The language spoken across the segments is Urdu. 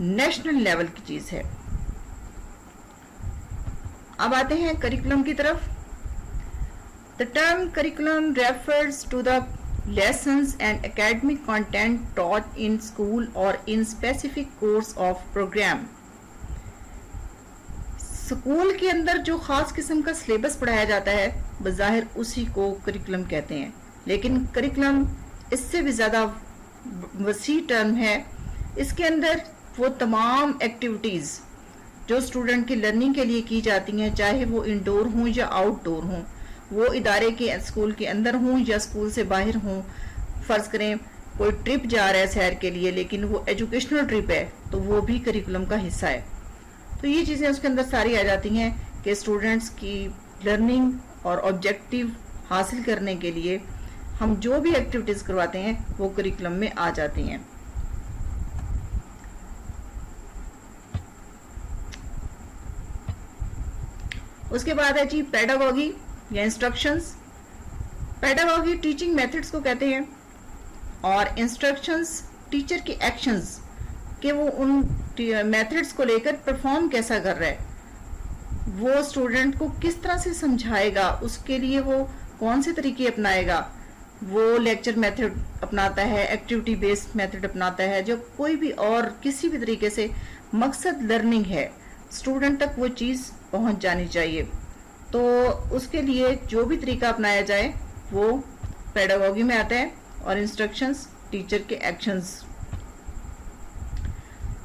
نیشنل لیول کی چیز ہے. اب آتے ہیں کریکولم کی طرف. The term curriculum refers to the lessons and academic content taught in school or in specific course of program. School کے اندر جو خاص قسم کا سلیبس پڑھایا جاتا ہے بظاہر اسی کو کریکولم کہتے ہیں، لیکن کریکولم اس سے بھی زیادہ وسیع ٹرم ہے. اس کے اندر وہ تمام ایکٹیویٹیز جو اسٹوڈنٹ کی لرننگ کے لیے کی جاتی ہیں، چاہے وہ انڈور ہوں یا آؤٹ ڈور ہوں، وہ ادارے کے اسکول کے اندر ہوں یا اسکول سے باہر ہوں. فرض کریں کوئی ٹرپ جا رہا ہے سیر کے لیے لیکن وہ ایجوکیشنل ٹرپ ہے تو وہ بھی کریکولم کا حصہ ہے. تو یہ چیزیں اس کے اندر ساری آ جاتی ہیں کہ اسٹوڈنٹس کی لرننگ اور آبجیکٹیو حاصل کرنے کے لیے ہم جو بھی ایکٹیویٹیز کرواتے ہیں وہ کریکولم میں آ جاتی ہیں. اس کے بعد ہے جی پیڈاگوگی یا انسٹرکشنز. پیڈاگوگی ٹیچنگ میتھڈز کو کہتے ہیں اور انسٹرکشنز ٹیچر کے ایکشنز کہ وہ ان میتھڈز کو لے کر پرفارم کیسا کر رہا ہے، وہ اسٹوڈنٹ کو کس طرح سے سمجھائے گا، اس کے لیے وہ کون سے طریقے اپنائے گا. وہ لیکچر میتھڈ اپناتا ہے، ایکٹیویٹی بیسڈ میتھڈ اپناتا ہے، جو کوئی بھی اور کسی بھی طریقے سے مقصد لرننگ ہے، اسٹوڈنٹ تک وہ چیز پہنچ جانی چاہیے. تو اس کے لیے جو بھی طریقہ اپنایا جائے وہ پیڈاگوگی میں آتا ہے اور انسٹرکشنز ٹیچر کے ایکشنز.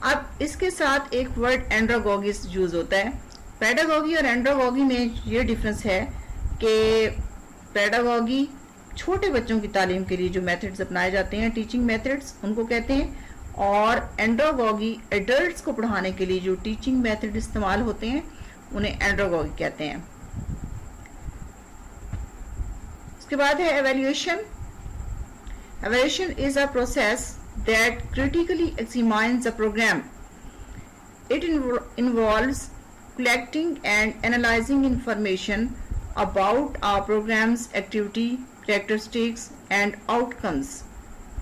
اب اس کے ساتھ ایک ورڈ اینڈراگوگی یوز ہوتا ہے. پیڈاگوگی اور اینڈراگوگی میں یہ ڈفرنس ہے کہ پیڈاگوگی چھوٹے بچوں کی تعلیم کے لیے جو میتھڈز اپنائے جاتے ہیں، ٹیچنگ میتھڈز ان کو کہتے ہیں، اور اینڈراگوگی ایڈلٹس کو پڑھانے کے لیے جو ٹیچنگ میتھڈ استعمال ہوتے ہیں انہیں اینڈراگوگی کہتے ہیں. اس کے بعد ہے evaluation. Evaluation is a process that critically examines a program. It involves collecting and analyzing information about a program's activity, characteristics, and outcomes.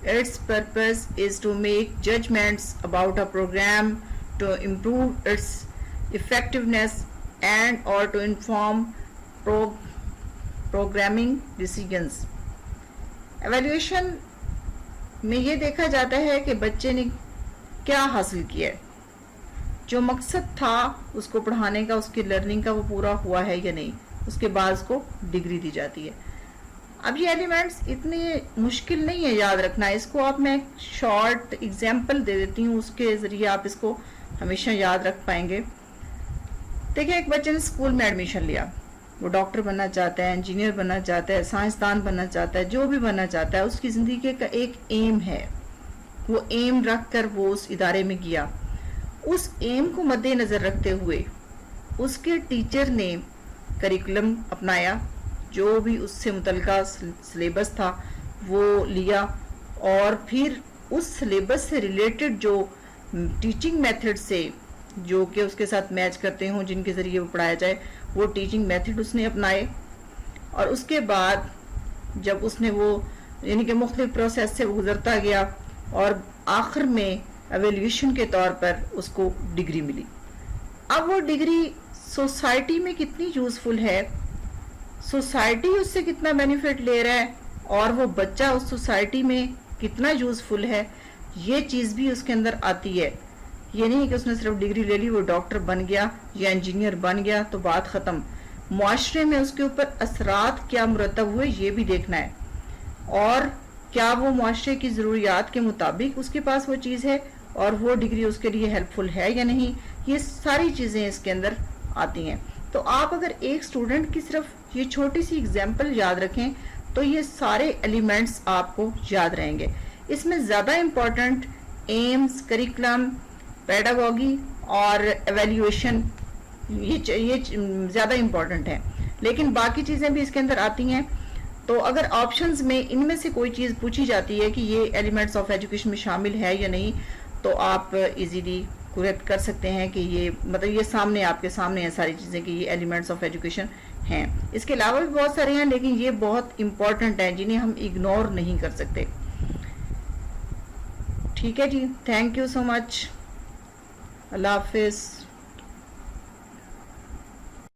Its purpose is to make judgments about a program, to improve its effectiveness, and or to inform programming decisions. Evaluation میں یہ دیکھا جاتا ہے کہ بچے نے کیا حاصل کیا ہے، جو مقصد تھا اس کو پڑھانے کا، اس کی لرننگ کا، وہ پورا ہوا ہے یا نہیں. اس کے بعد اس کو ڈگری دی جاتی ہے. اب یہ ایلیمنٹس اتنے مشکل نہیں ہے یاد رکھنا، اس کو آپ میں شارٹ ایگزامپل دے دیتی ہوں، اس کے ذریعے آپ اس کو ہمیشہ یاد رکھ پائیں گے. دیکھیں ایک بچے نے اسکول میں ایڈمیشن لیا، وہ ڈاکٹر بننا چاہتا ہے، انجینئر بننا چاہتا ہے، سائنسدان بننا چاہتا ہے، جو بھی بننا چاہتا ہے، اس کی زندگی کا ایک ایم ہے. وہ ایم رکھ کر وہ اس ادارے میں گیا. اس ایم کو مد نظر رکھتے ہوئے اس کے ٹیچر نے کریکولم اپنایا، جو بھی اس سے متعلقہ سلیبس تھا وہ لیا، اور پھر اس سلیبس سے ریلیٹڈ جو ٹیچنگ میتھڈ سے جو کہ اس کے ساتھ میچ کرتے ہوں، جن کے ذریعے وہ پڑھایا جائے، وہ ٹیچنگ میتھڈ اس نے اپنائے. اور اس کے بعد جب اس نے وہ یعنی کہ مختلف پروسیس سے گزرتا گیا اور آخر میں ایویلیویشن کے طور پر اس کو ڈگری ملی. اب وہ ڈگری سوسائٹی میں کتنی یوزفل ہے، سوسائٹی اس سے کتنا بینیفٹ لے رہا ہے، اور وہ بچہ اس سوسائٹی میں کتنا یوزفل ہے، یہ چیز بھی اس کے اندر آتی ہے. یہ نہیں کہ اس نے صرف ڈگری لے لی، وہ ڈاکٹر بن گیا یا انجینئر بن گیا تو بات ختم. معاشرے میں اس کے اوپر اثرات کیا مرتب ہوئے یہ بھی دیکھنا ہے، اور کیا وہ معاشرے کی ضروریات کے مطابق اس کے پاس وہ چیز ہے، اور وہ ڈگری اس کے لیے ہیلپ فل ہے یا نہیں. یہ ساری چیزیں اس کے اندر آتی ہیں. تو آپ اگر ایک اسٹوڈنٹ کی صرف یہ چھوٹی سی اگزامپل یاد رکھیں تو یہ سارے ایلیمنٹس آپ کو یاد رہیں گے. اس میں زیادہ امپورٹنٹ ایمز، کریکولم، پیڈاگوگی اور ایویلیویشن یہ زیادہ امپورٹنٹ ہے، لیکن باقی چیزیں بھی اس کے اندر آتی ہیں. تو اگر آپشنز میں ان میں سے کوئی چیز پوچھی جاتی ہے کہ یہ ایلیمنٹس آف ایجوکیشن میں شامل ہے یا نہیں، تو آپ ایزیلی کریکٹ کر سکتے ہیں کہ یہ مطلب یہ سامنے آپ کے سامنے ہیں ساری چیزیں کہ یہ ایلیمنٹس آف ایجوکیشن ہیں. اس کے علاوہ بھی بہت سارے ہیں لیکن یہ بہت امپورٹنٹ ہیں جنہیں ہم اگنور نہیں کر سکتے. ٹھیک ہے جی، تھینک یو سو مچ. اللہ حافظ.